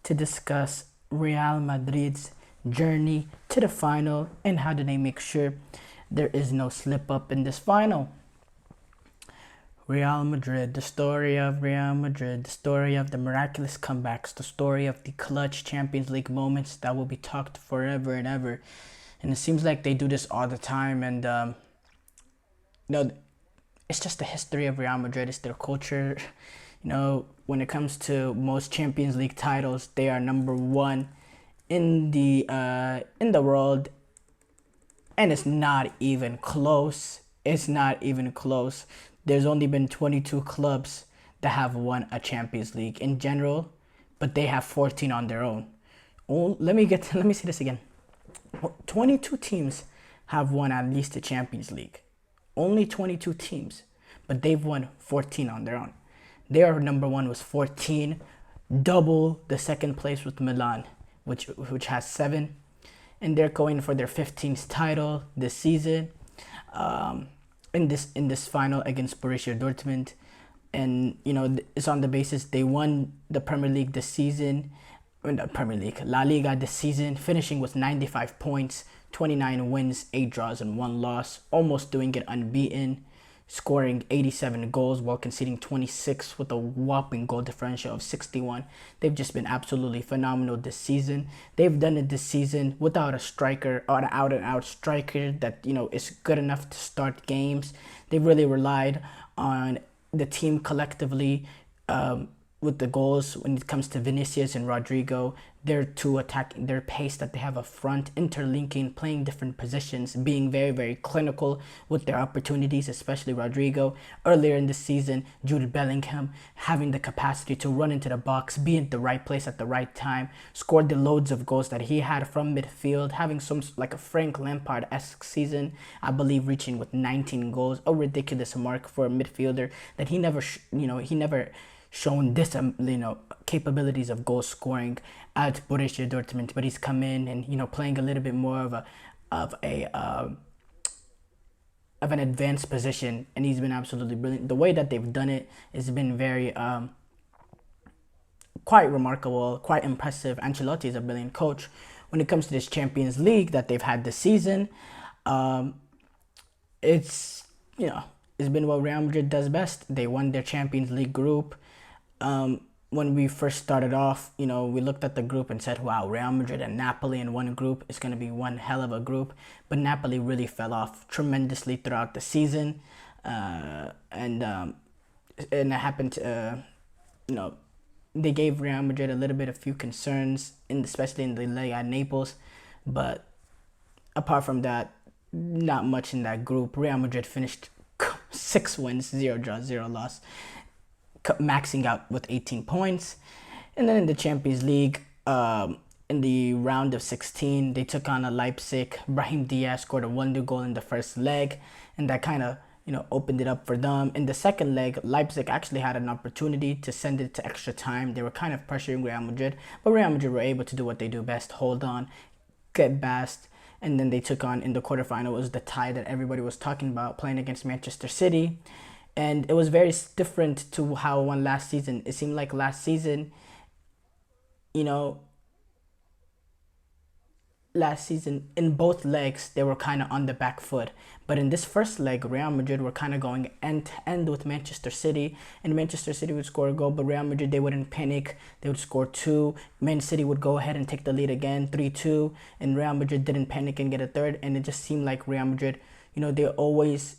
to discuss Real Madrid's journey to the final and how do they make sure there is no slip up in this final. Real Madrid, the story of Real Madrid, the story of the miraculous comebacks, the story of the clutch Champions League moments that will be talked forever and ever. And it seems like they do this all the time. And, it's just the history of Real Madrid. It's their culture. When it comes to most Champions League titles, they are number one in the world. And it's not even close. It's not even close. There's only been 22 clubs that have won a Champions League in general, but they have 14 on their own. Let me say this again. 22 teams have won at least a Champions League. Only 22 teams, but they've won 14 on their own. Their number one was 14, double the second place with Milan, which has 7, and they're going for their 15th title this season. In this final against Borussia Dortmund, and it's on the basis they won the Premier League this season, La Liga this season, finishing with 95 points, 29 wins, 8 draws, and 1 loss, almost doing it unbeaten, scoring 87 goals while conceding 26 with a whopping goal differential of 61. They've just been absolutely phenomenal this season. They've done it this season without a striker or an out-and-out striker that, is good enough to start games. They've really relied on the team collectively with the goals when it comes to Vinicius and Rodrigo. Their two attacking, their pace that they have up front, interlinking, playing different positions, being very, very clinical with their opportunities, especially Rodrigo. Earlier in the season, Jude Bellingham having the capacity to run into the box, be in the right place at the right time, scored the loads of goals that he had from midfield, having some like a Frank Lampard-esque season, I believe reaching with 19 goals, a ridiculous mark for a midfielder that he never shown this capabilities of goal scoring at Borussia Dortmund, but he's come in and playing a little bit more of an advanced position, and he's been absolutely brilliant. The way that they've done it has been very quite remarkable, quite impressive. Ancelotti is a brilliant coach. When it comes to this Champions League that they've had this season, it's been what Real Madrid does best. They won their Champions League group. When we first started off, we looked at the group and said, wow, Real Madrid and Napoli in one group is going to be one hell of a group. But Napoli really fell off tremendously throughout the season. And it happened to, they gave Real Madrid a few concerns, especially in the Liga at Naples. But apart from that, not much in that group. Real Madrid finished 6 wins, 0 draws, 0 loss, maxing out with 18 points. And then in the Champions League, in the round of 16, they took on a Leipzig. Brahim Diaz scored a wonder goal in the first leg, and that kind of opened it up for them. In the second leg, Leipzig actually had an opportunity to send it to extra time. They were kind of pressuring Real Madrid, but Real Madrid were able to do what they do best: hold on, get past. And then they took on, in the quarterfinal, it was the tie that everybody was talking about, playing against Manchester City. And it was very different to how it won last season. It seemed like last season, in both legs, they were kind of on the back foot. But in this first leg, Real Madrid were kind of going end to end with Manchester City. And Manchester City would score a goal, but Real Madrid, they wouldn't panic. They would score 2. Man City would go ahead and take the lead again, 3-2. And Real Madrid didn't panic and get a third. And it just seemed like Real Madrid, they always,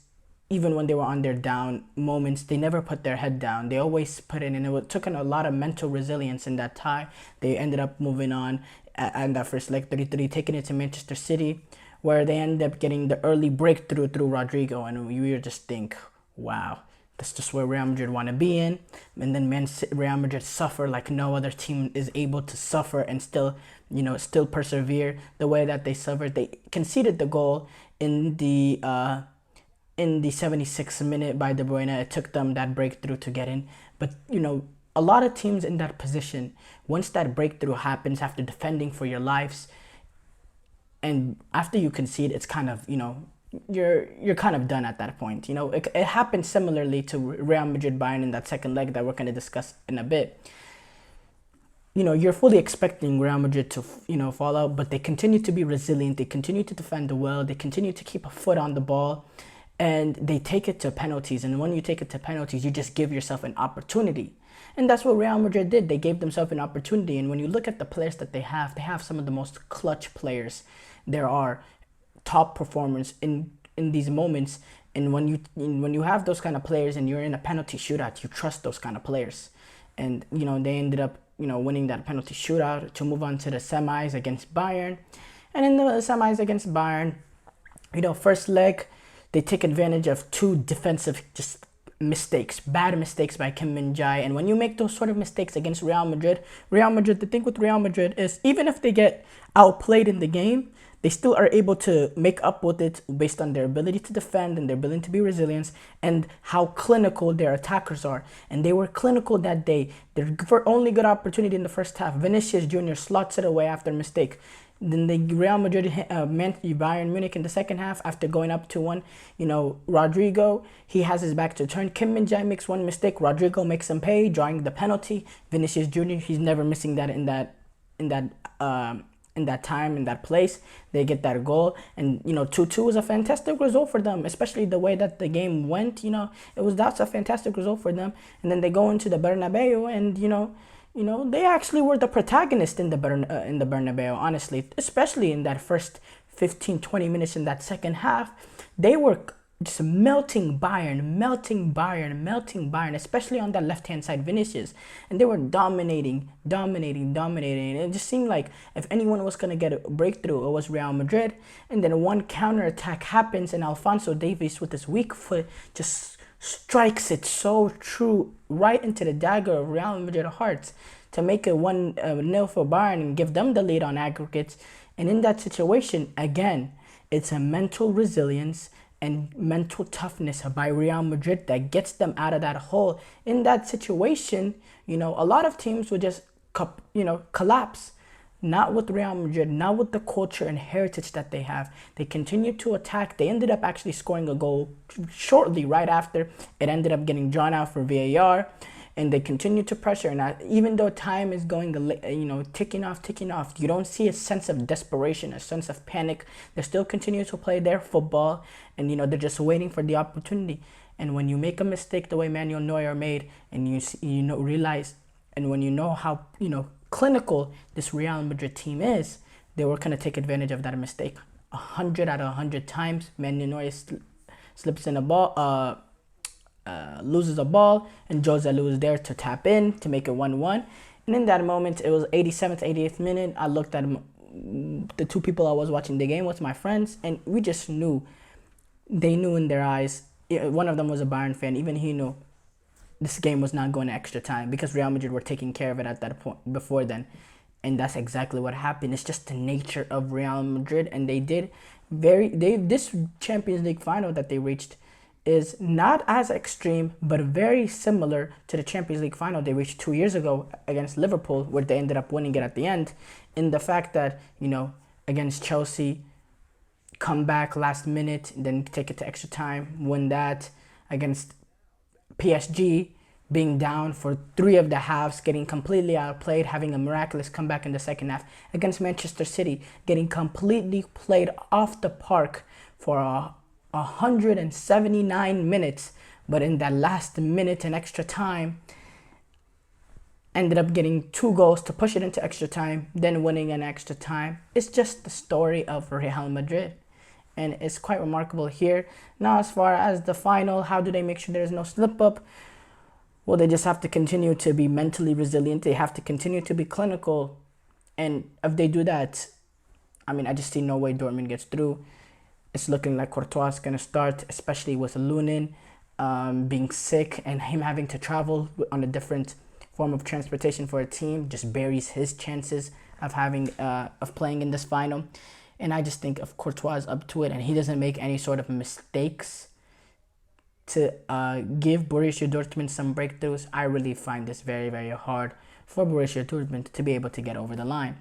even when they were on their down moments, they never put their head down. They always put in, and it took a lot of mental resilience in that tie. They ended up moving on and that first leg 3-3, taking it to Manchester City, where they ended up getting the early breakthrough through Rodrigo, and we just think, wow, that's just where Real Madrid want to be in. And then Real Madrid suffer like no other team is able to suffer and still persevere the way that they suffered. They conceded the goal in the 76th minute by De Bruyne. It took them that breakthrough to get in. But, a lot of teams in that position, once that breakthrough happens after defending for your lives, and after you concede, it's kind of, you're kind of done at that point. It happened similarly to Real Madrid Bayern in that second leg that we're going to discuss in a bit. you're fully expecting Real Madrid to, fall out, but they continue to be resilient. They continue to defend well. They continue to keep a foot on the ball, and they take it to penalties. And when you take it to penalties, you just give yourself an opportunity. And that's what Real Madrid did. They gave themselves an opportunity. And when you look at the players that they have some of the most clutch players. There are top performers in these moments. And when you have those kind of players and you're in a penalty shootout, you trust those kind of players. And they ended up winning that penalty shootout to move on to the semis against Bayern. And in the semis against Bayern, first leg, they take advantage of two defensive bad mistakes by Kim Min-jae. And when you make those sort of mistakes against Real Madrid, the thing with Real Madrid is even if they get outplayed in the game, they still are able to make up with it based on their ability to defend and their ability to be resilient and how clinical their attackers are. And they were clinical that day. Their only good opportunity in the first half, Vinicius Jr. slots it away after a mistake. Then Real Madrid meant Bayern Munich in the second half after going up 2-1. Rodrigo, he has his back to turn. Kim Min-jae makes one mistake. Rodrigo makes him pay, drawing the penalty. Vinicius Jr., he's never missing that in that time, in that place. They get that goal, and 2-2 was a fantastic result for them, especially the way that the game went. That's a fantastic result for them. And then they go into the Bernabeu, and they actually were the protagonist in the Bernabeu, honestly, especially in that first 15-20 minutes in that second half. They were just melting Bayern, especially on that left-hand side, Vinicius. And they were dominating. It just seemed like if anyone was going to get a breakthrough, it was Real Madrid. And then one counter-attack happens, and Alphonso Davies with his weak foot just strikes it so true right into the dagger of Real Madrid hearts to make it 1-0 for Bayern and give them the lead on aggregates. And in that situation, again, it's a mental resilience and mental toughness by Real Madrid that gets them out of that hole. In that situation, a lot of teams would just, collapse. Not with Real Madrid, not with the culture and heritage that they have. They continued to attack. They ended up actually scoring a goal shortly right after. It ended up getting drawn out for VAR. And they continue to pressure. And even though time is going, ticking off, you don't see a sense of desperation, a sense of panic. They still continue to play their football, and they're just waiting for the opportunity. And when you make a mistake the way Manuel Neuer made, and you realize, and when you know how clinical this Real Madrid team is, they were going to take advantage of that mistake. 100 out of 100 times, Manuel Neuer slips in a ball. Loses a ball, and Jose Lu is there to tap in to make it 1-1. And in that moment, it was 87th, 88th minute. I looked at the two people I was watching the game with, my friends, and we just knew. They knew in their eyes. One of them was a Bayern fan. Even he knew this game was not going to extra time because Real Madrid were taking care of it at that point before then. And that's exactly what happened. It's just the nature of Real Madrid, and this Champions League final that they reached is not as extreme, but very similar to the Champions League final they reached 2 years ago against Liverpool, where they ended up winning it at the end. In the fact that, against Chelsea, come back last minute, then take it to extra time, win that. Against PSG, being down for 3 of the halves, getting completely outplayed, having a miraculous comeback in the second half. Against Manchester City, getting completely played off the park for 179 minutes, but in that last minute and extra time, ended up getting 2 goals to push it into extra time, then winning in extra time. It's just the story of Real Madrid, and it's quite remarkable here. Now, as far as the final, how do they make sure there's no slip up? Well, they just have to continue to be mentally resilient. They have to continue to be clinical, and if they do that, I just see no way Dortmund gets through. It's looking like Courtois is going to start, especially with Lunin being sick and him having to travel on a different form of transportation for a team. Just buries his chances of playing in this final. And I just think if Courtois is up to it and he doesn't make any sort of mistakes to give Borussia Dortmund some breakthroughs, I really find this very, very hard for Borussia Dortmund to be able to get over the line.